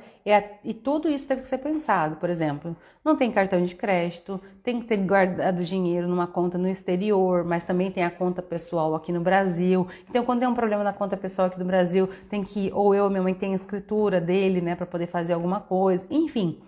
e tudo isso teve que ser pensado. Por exemplo, não tem cartão de crédito, tem que ter guardado dinheiro numa conta no exterior, mas também tem a conta pessoal aqui no Brasil. Então, quando tem um problema na conta pessoal aqui do Brasil, tem que, ou eu ou minha mãe tem a escritura dele, né, para poder fazer alguma coisa, enfim.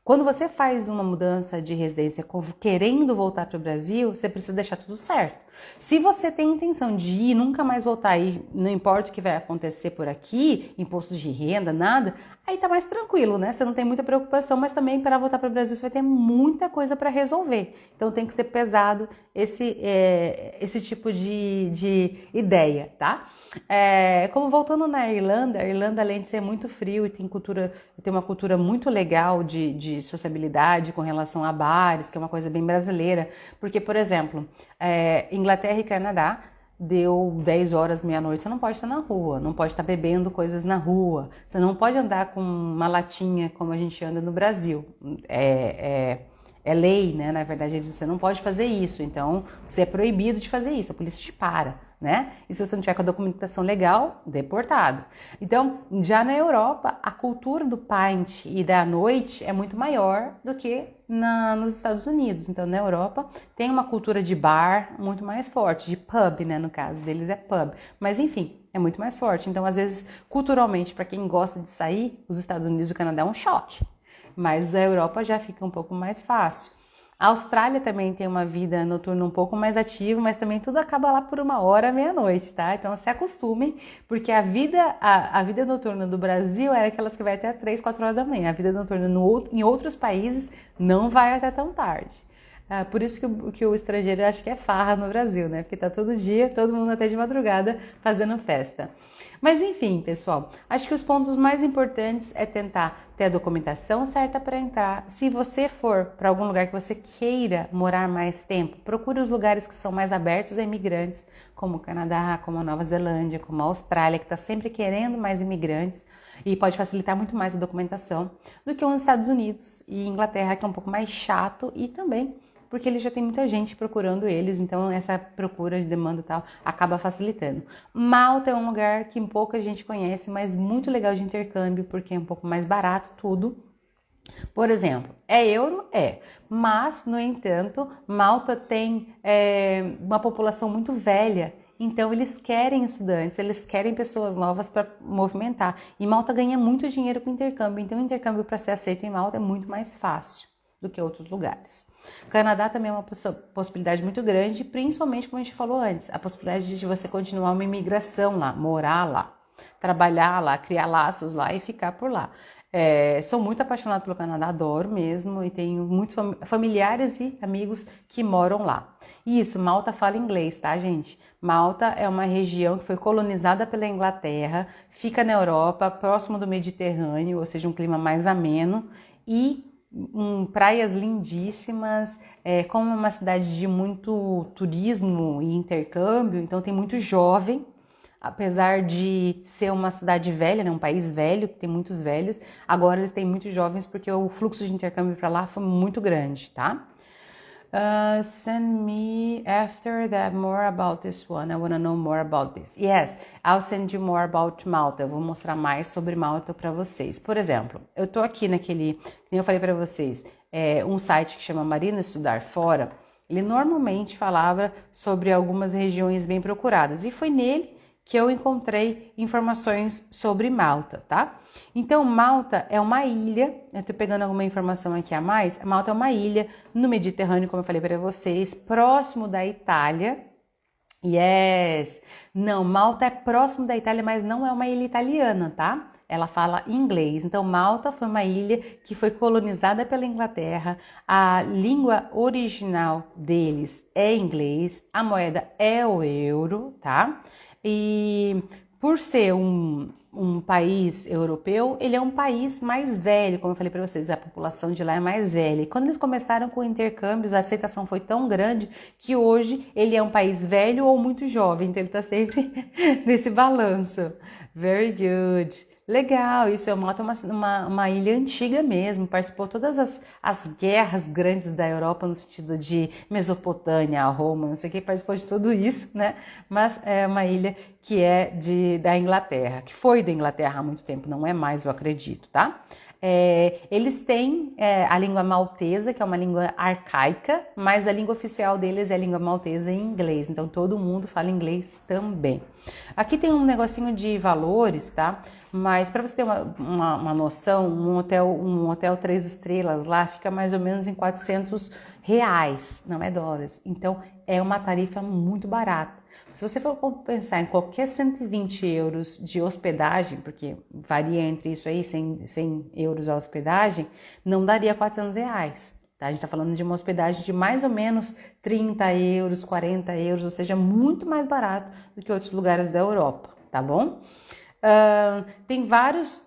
Quando você faz uma mudança de residência querendo voltar para o Brasil, você precisa deixar tudo certo. Se você tem intenção de ir e nunca mais voltar aí, não importa o que vai acontecer por aqui, impostos de renda, nada, aí tá mais tranquilo, né? Você não tem muita preocupação, mas também para voltar para o Brasil você vai ter muita coisa para resolver. Então tem que ser pesado esse tipo de ideia, tá? Como voltando na Irlanda, a Irlanda além de ser muito frio e tem uma cultura muito legal de sociabilidade com relação a bares, que é uma coisa bem brasileira, porque, por exemplo, Inglaterra e Canadá, deu 10 horas, meia-noite, você não pode estar na rua, não pode estar bebendo coisas na rua, você não pode andar com uma latinha como a gente anda no Brasil, é lei, né? Na verdade, eles dizem, você não pode fazer isso, então você é proibido de fazer isso, a polícia te para, né? E se você não tiver com a documentação legal, deportado. Então, já na Europa, a cultura do pint e da noite é muito maior do que nos Estados Unidos. Então, na Europa, tem uma cultura de bar muito mais forte, de pub, né? No caso deles é pub. Mas, enfim, é muito mais forte. Então, às vezes, culturalmente, para quem gosta de sair, os Estados Unidos e o Canadá é um choque. Mas a Europa já fica um pouco mais fácil. A Austrália também tem uma vida noturna um pouco mais ativa, mas também tudo acaba lá por 1h, meia-noite, tá? Então se acostumem, porque a vida noturna do Brasil era aquelas que vai até 3, 4 horas da manhã. A vida noturna em outros países não vai até tão tarde. Por isso que o estrangeiro acha que é farra no Brasil, né? Porque tá todo dia, todo mundo até de madrugada fazendo festa. Mas enfim, pessoal, acho que os pontos mais importantes é tentar ter a documentação certa para entrar. Se você for para algum lugar que você queira morar mais tempo, procure os lugares que são mais abertos a imigrantes, como o Canadá, como a Nova Zelândia, como a Austrália, que está sempre querendo mais imigrantes e pode facilitar muito mais a documentação do que os Estados Unidos e Inglaterra, que é um pouco mais chato e também porque ele já tem muita gente procurando eles, então essa procura de demanda e tal acaba facilitando. Malta é um lugar que pouca gente conhece, mas muito legal de intercâmbio, porque é um pouco mais barato tudo. Por exemplo, é euro? É, mas, no entanto, Malta tem uma população muito velha, então eles querem estudantes, eles querem pessoas novas para movimentar. E Malta ganha muito dinheiro com intercâmbio, então o intercâmbio para ser aceito em Malta é muito mais fácil do que outros lugares. Canadá também é uma possibilidade muito grande, principalmente como a gente falou antes, a possibilidade de você continuar uma imigração lá, morar lá, trabalhar lá, criar laços lá e ficar por lá. Sou muito apaixonada pelo Canadá, adoro mesmo, e tenho muitos familiares e amigos que moram lá. E isso, Malta fala inglês, tá, gente? Malta é uma região que foi colonizada pela Inglaterra, fica na Europa, próximo do Mediterrâneo, ou seja, um clima mais ameno, e praias lindíssimas, como uma cidade de muito turismo e intercâmbio, então tem muito jovem, apesar de ser uma cidade velha, né, um país velho, que tem muitos velhos, agora eles têm muitos jovens porque o fluxo de intercâmbio para lá foi muito grande, tá? Send me after that more about this one. I want to know more about this. Yes, I'll send you more about Malta. Eu vou mostrar mais sobre Malta para vocês. Por exemplo, eu tô aqui naquele, como eu falei para vocês, um site que chama Marina Estudar Fora. Ele normalmente falava sobre algumas regiões bem procuradas e foi nele que eu encontrei informações sobre Malta, tá? Então, Malta é uma ilha, eu tô pegando alguma informação aqui a mais, Malta é uma ilha no Mediterrâneo, como eu falei para vocês, próximo da Itália. Yes! Não, Malta é próximo da Itália, mas não é uma ilha italiana, tá? Ela fala inglês. Então, Malta foi uma ilha que foi colonizada pela Inglaterra. A língua original deles é inglês. A moeda é o euro, tá? E por ser um país europeu, ele é um país mais velho, como eu falei para vocês, a população de lá é mais velha. E quando eles começaram com intercâmbios, a aceitação foi tão grande que hoje ele é um país velho ou muito jovem, então ele está sempre nesse balanço. Very good. Legal, isso é uma ilha antiga mesmo, participou todas as guerras grandes da Europa no sentido de Mesopotâmia, Roma, não sei o que, participou de tudo isso, né? Mas é uma ilha que é da Inglaterra, que foi da Inglaterra há muito tempo, não é mais, eu acredito, tá? Eles têm a língua maltesa, que é uma língua arcaica, mas a língua oficial deles é a língua maltesa em inglês, então todo mundo fala inglês também. Aqui tem um negocinho de valores, tá? Mas para você ter uma noção, um hotel 3 estrelas lá fica mais ou menos em R$400, não é dólares. Então é uma tarifa muito barata. Se você for pensar em qualquer 120 euros de hospedagem, porque varia entre isso aí, 100 euros a hospedagem, não daria R$400. Tá? A gente está falando de uma hospedagem de mais ou menos 30 euros, 40 euros, ou seja, muito mais barato do que outros lugares da Europa, tá bom? Tem várias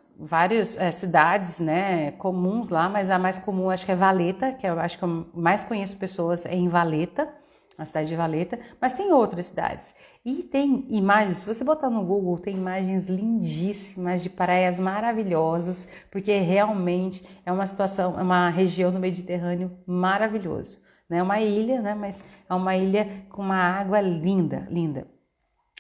cidades, né, comuns lá, mas a mais comum acho que é Valetta, que eu acho que eu mais conheço pessoas em Valetta, a cidade de Valetta, mas tem outras cidades. E tem imagens, se você botar no Google, tem imagens lindíssimas de praias maravilhosas, porque realmente é uma região do Mediterrâneo maravilhoso. Não é uma ilha, né, mas é uma ilha com uma água linda, linda.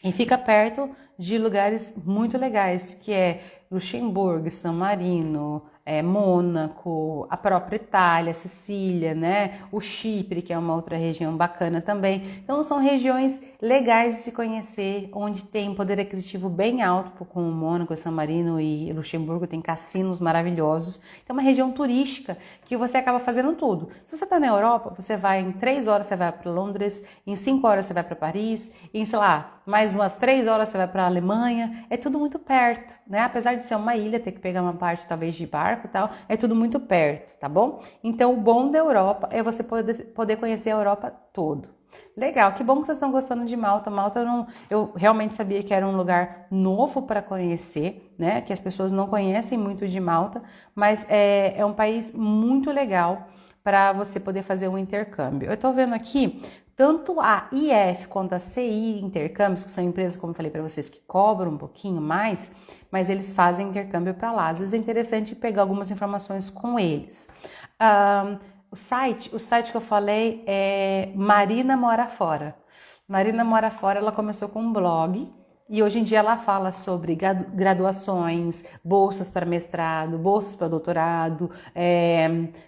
E fica perto de lugares muito legais, que é Luxemburgo, San Marino, Mônaco, a própria Itália, Sicília, né? O Chipre, que é uma outra região bacana também. Então são regiões legais de se conhecer, onde tem poder aquisitivo bem alto, como Mônaco, San Marino e Luxemburgo, tem cassinos maravilhosos. Então é uma região turística que você acaba fazendo tudo. Se você está na Europa, você vai em 3 horas, você vai para Londres, em 5 horas você vai para Paris, em, sei lá, mais umas 3 horas você vai para a Alemanha, é tudo muito perto, né? Apesar de ser uma ilha, ter que pegar uma parte talvez de barco e tal, é tudo muito perto, tá bom? Então o bom da Europa é você poder conhecer a Europa todo. Legal, que bom que vocês estão gostando de Malta. Malta eu realmente sabia que era um lugar novo para conhecer, né? Que as pessoas não conhecem muito de Malta, mas é um país muito legal. para você poder fazer um intercâmbio. Eu estou vendo aqui, tanto a IF quanto a CI Intercâmbios, que são empresas, como eu falei para vocês, que cobram um pouquinho mais, mas eles fazem intercâmbio para lá. Às vezes é interessante pegar algumas informações com eles. O site que eu falei é Marina Mora Fora. Marina Mora Fora, ela começou com um blog e hoje em dia ela fala sobre graduações, bolsas para mestrado, bolsas para doutorado,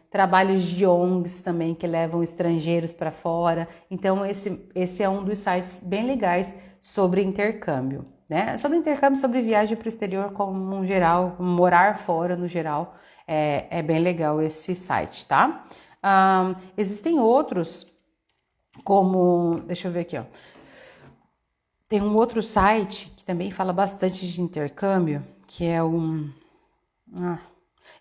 trabalhos de ONGs também que levam estrangeiros para fora. Então esse é um dos sites bem legais sobre intercâmbio, né? Sobre intercâmbio, sobre viagem para o exterior como um geral, morar fora no geral, é bem legal esse site, tá? Existem outros, como, deixa eu ver aqui, ó. Tem um outro site que também fala bastante de intercâmbio, que é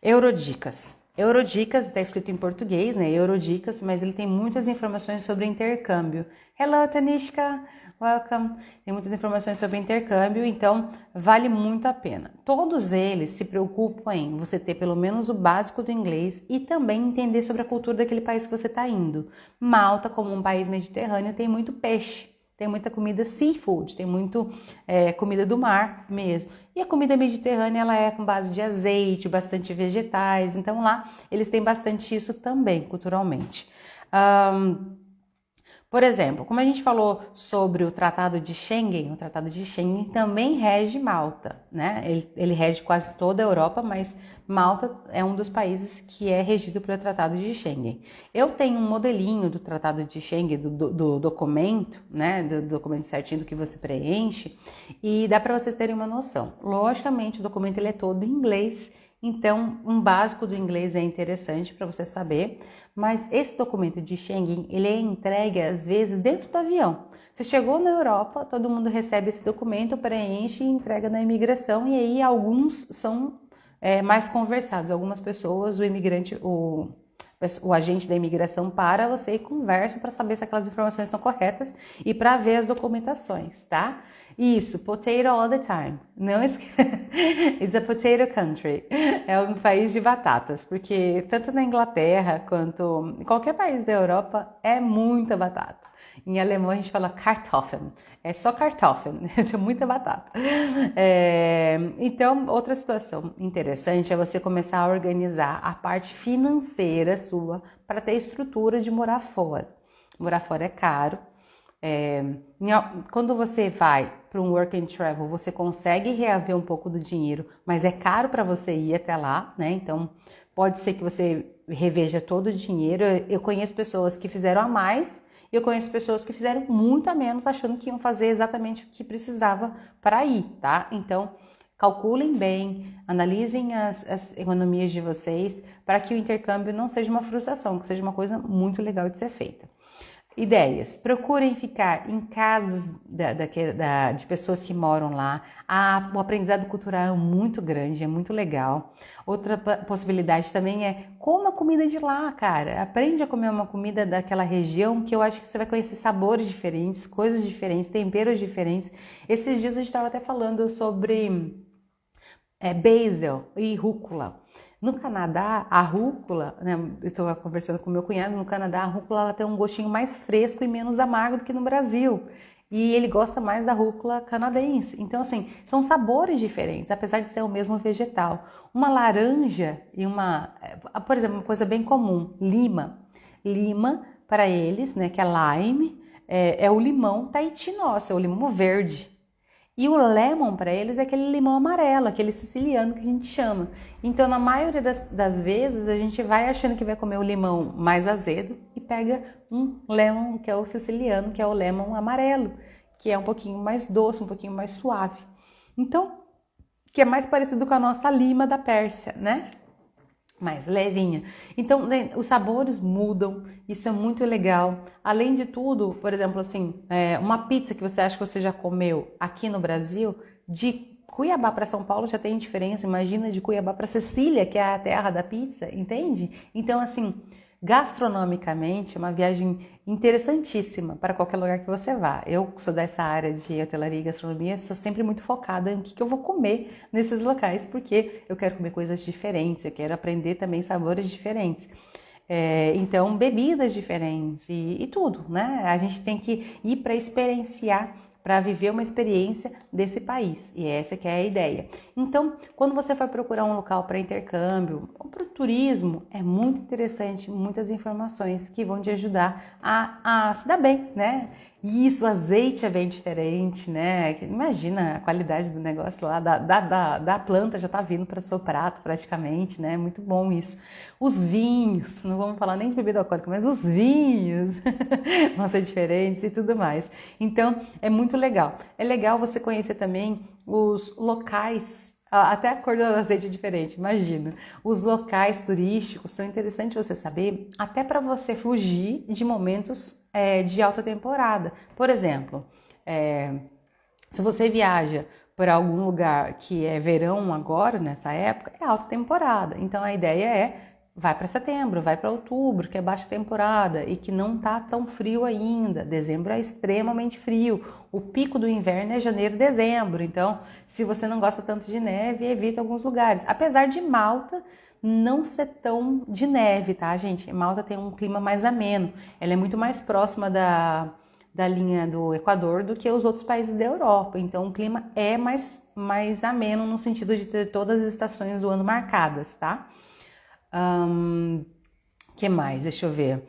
Eurodicas. Eurodicas, está escrito em português, né? Eurodicas, mas ele tem muitas informações sobre intercâmbio. Hello, Tanishka! Welcome! Tem muitas informações sobre intercâmbio, então vale muito a pena. Todos eles se preocupam em você ter pelo menos o básico do inglês e também entender sobre a cultura daquele país que você está indo. Malta, como um país mediterrâneo, tem muito peixe. Tem muita comida seafood, tem muito comida do mar mesmo. E a comida mediterrânea, ela é com base de azeite, bastante vegetais. Então lá eles têm bastante isso também, culturalmente. Por exemplo, como a gente falou sobre o Tratado de Schengen também rege Malta, né? Ele rege quase toda a Europa, mas Malta é um dos países que é regido pelo Tratado de Schengen. Eu tenho um modelinho do Tratado de Schengen, do documento, né? Do documento certinho do que você preenche, e dá para vocês terem uma noção. Logicamente, o documento ele é todo em inglês, então um básico do inglês é interessante para você saber, mas esse documento de Schengen, ele é entregue às vezes dentro do avião. Você chegou na Europa, todo mundo recebe esse documento, preenche e entrega na imigração, e aí alguns são mais conversados. Algumas pessoas, o agente da imigração para você e conversa para saber se aquelas informações estão corretas e para ver as documentações, tá? Isso, potato all the time. Não esqueça. It's a potato country. É um país de batatas, porque tanto na Inglaterra quanto em qualquer país da Europa é muita batata. Em alemão a gente fala Kartoffeln, é só Kartoffeln, tem muita batata. Então, outra situação interessante é você começar a organizar a parte financeira sua para ter estrutura de morar fora. Morar fora é caro. Quando você vai para um work and travel, você consegue reaver um pouco do dinheiro, mas é caro para você ir até lá, né? Então, pode ser que você reveja todo o dinheiro. Eu conheço pessoas que fizeram a mais, e eu conheço pessoas que fizeram muito a menos, achando que iam fazer exatamente o que precisava para ir, tá? Então, calculem bem, analisem as economias de vocês, para que o intercâmbio não seja uma frustração, que seja uma coisa muito legal de ser feita. Ideias, procurem ficar em casas de pessoas que moram lá. O aprendizado cultural é muito grande, é muito legal. Outra possibilidade também é coma a comida de lá, cara. Aprende a comer uma comida daquela região, que eu acho que você vai conhecer sabores diferentes, coisas diferentes, temperos diferentes. Esses dias a gente estava até falando sobre basil e rúcula. No Canadá, a rúcula, né, eu estou conversando com meu cunhado, no Canadá a rúcula ela tem um gostinho mais fresco e menos amargo do que no Brasil. E ele gosta mais da rúcula canadense. Então, assim, são sabores diferentes, apesar de ser o mesmo vegetal. Uma laranja e por exemplo, uma coisa bem comum, lima. Lima, para eles, né, que é lime, é o limão Tahiti nosso, é o limão verde. E o lemon para eles é aquele limão amarelo, aquele siciliano que a gente chama. Então, na maioria das vezes, a gente vai achando que vai comer o limão mais azedo e pega um lemon, que é o siciliano, que é o lemon amarelo, que é um pouquinho mais doce, um pouquinho mais suave. Então, que é mais parecido com a nossa lima da Pérsia, né? Mais levinha. Então, os sabores mudam, isso é muito legal. Além de tudo, por exemplo, assim, uma pizza que você acha que você já comeu aqui no Brasil, de Cuiabá para São Paulo já tem diferença, imagina de Cuiabá para Sicília, que é a terra da pizza, entende? Então, assim, gastronomicamente, é uma viagem interessantíssima para qualquer lugar que você vá. Eu sou dessa área de hotelaria e gastronomia, sou sempre muito focada em o que eu vou comer nesses locais, porque eu quero comer coisas diferentes, eu quero aprender também sabores diferentes. Então, bebidas diferentes e tudo, né? A gente tem que ir para experienciar, para viver uma experiência desse país, e essa que é a ideia. Então, quando você for procurar um local para intercâmbio ou para o turismo, é muito interessante, muitas informações que vão te ajudar a se dar bem, né? E isso, o azeite é bem diferente, né? Imagina a qualidade do negócio lá, da planta já tá vindo para seu prato praticamente, né? Muito bom isso. Os vinhos, não vamos falar nem de bebida alcoólica, mas os vinhos vão ser diferentes e tudo mais. Então, é muito legal. É legal você conhecer também os locais, até a cor do azeite é diferente, imagina. Os locais turísticos são interessantes você saber, até para você fugir de momentos de alta temporada. Por exemplo, se você viaja para algum lugar que é verão agora, nessa época, é alta temporada. Então a ideia é, vai para setembro, vai para outubro, que é baixa temporada e que não tá tão frio ainda. Dezembro é extremamente frio. O pico do inverno é janeiro, dezembro. Então, se você não gosta tanto de neve, evita alguns lugares. Apesar de Malta não ser tão de neve, tá, gente? Malta tem um clima mais ameno. Ela é muito mais próxima da linha do Equador do que os outros países da Europa. Então, o clima é mais ameno no sentido de ter todas as estações do ano marcadas, tá? Que mais? Deixa eu ver.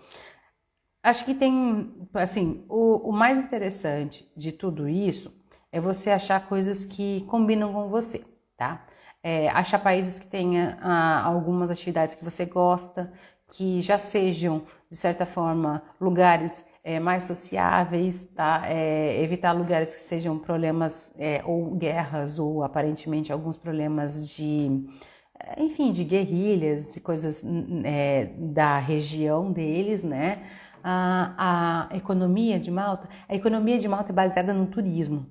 Acho que tem, assim, o mais interessante de tudo isso é você achar coisas que combinam com você, tá? Achar países que tenha algumas atividades que você gosta, que já sejam, de certa forma, lugares mais sociáveis, tá? Evitar lugares que sejam problemas ou guerras ou aparentemente alguns problemas enfim, de guerrilhas e coisas da região deles, né? A economia de Malta é baseada no turismo.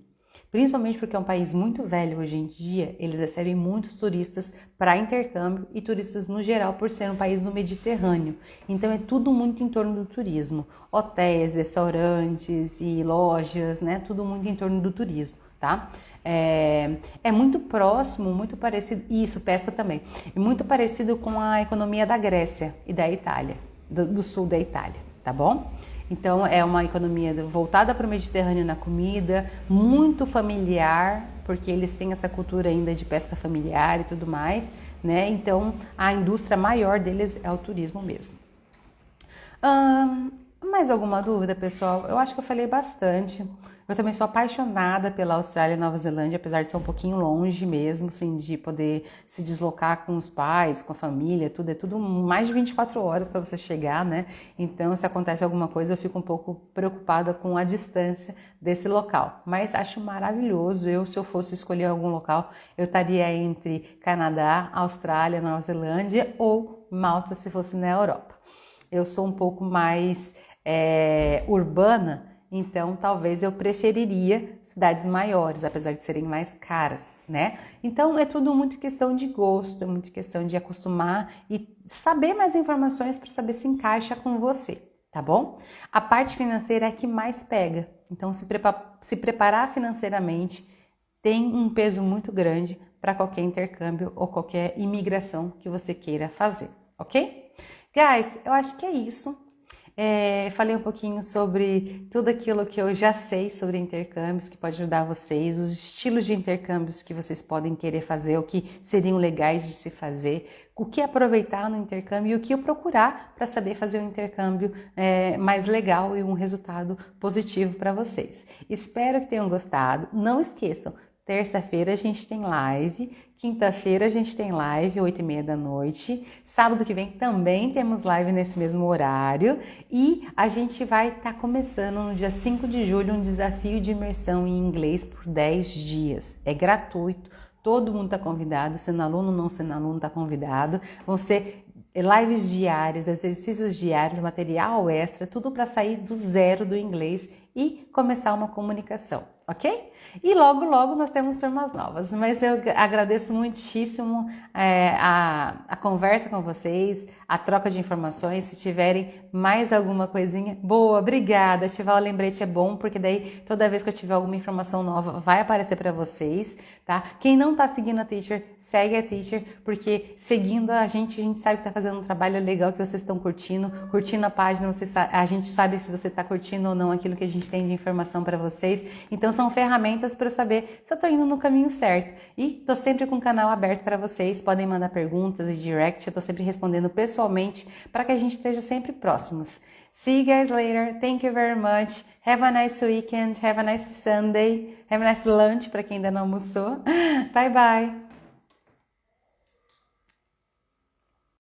Principalmente porque é um país muito velho hoje em dia, eles recebem muitos turistas para intercâmbio e turistas no geral por ser um país no Mediterrâneo. Então é tudo muito em torno do turismo. Hotéis, restaurantes e lojas, né? Tudo muito em torno do turismo, tá? É muito próximo, muito parecido, isso, pesca também, é muito parecido com a economia da Grécia e da Itália, do sul da Itália, tá bom? Então é uma economia voltada para o Mediterrâneo na comida, muito familiar, porque eles têm essa cultura ainda de pesca familiar e tudo mais, né? Então a indústria maior deles é o turismo mesmo. Mais alguma dúvida, pessoal? Eu acho que eu falei bastante. Eu também sou apaixonada pela Austrália e Nova Zelândia, apesar de ser um pouquinho longe mesmo, assim, de poder se deslocar com os pais, com a família, tudo. É tudo mais de 24 horas para você chegar, né? Então, se acontece alguma coisa, eu fico um pouco preocupada com a distância desse local. Mas acho maravilhoso. Se eu fosse escolher algum local, eu estaria entre Canadá, Austrália, Nova Zelândia ou Malta, se fosse na Europa. Eu sou um pouco mais urbana, então talvez eu preferiria cidades maiores, apesar de serem mais caras, né? Então é tudo muito questão de gosto, é muito questão de acostumar e saber mais informações para saber se encaixa com você, tá bom? A parte financeira é a que mais pega, então se preparar financeiramente tem um peso muito grande para qualquer intercâmbio ou qualquer imigração que você queira fazer, ok? Guys, eu acho que é isso. Falei um pouquinho sobre tudo aquilo que eu já sei sobre intercâmbios, que pode ajudar vocês, os estilos de intercâmbios que vocês podem querer fazer, o que seriam legais de se fazer, o que aproveitar no intercâmbio e o que eu procurar para saber fazer um intercâmbio mais legal e um resultado positivo para vocês. Espero que tenham gostado. Não esqueçam, terça-feira a gente tem live, quinta-feira a gente tem live, 8h30 da noite. Sábado que vem também temos live nesse mesmo horário. E a gente vai estar começando no dia 5 de julho um desafio de imersão em inglês por 10 dias. É gratuito, todo mundo está convidado, sendo aluno ou não sendo aluno está convidado. Vão ser lives diárias, exercícios diários, material extra, tudo para sair do zero do inglês e começar uma comunicação, ok? E logo nós temos turmas novas, mas eu agradeço muitíssimo a conversa com vocês, a troca de informações. Se tiverem mais alguma coisinha, boa, obrigada. Ativar o lembrete é bom, porque daí toda vez que eu tiver alguma informação nova vai aparecer para vocês, tá? Quem não tá seguindo a Teacher, segue a Teacher, porque seguindo a gente sabe que tá fazendo um trabalho legal, que vocês estão curtindo a página, a gente sabe se você tá curtindo ou não aquilo que a gente tem de informação para vocês. Então são ferramentas para eu saber se eu tô indo no caminho certo. E tô sempre com o canal aberto para vocês, podem mandar perguntas e direct, eu tô sempre respondendo pessoalmente para que a gente esteja sempre próximos. See you guys later. Thank you very much. Have a nice weekend. Have a nice Sunday. Have a nice lunch para quem ainda não almoçou. Bye bye.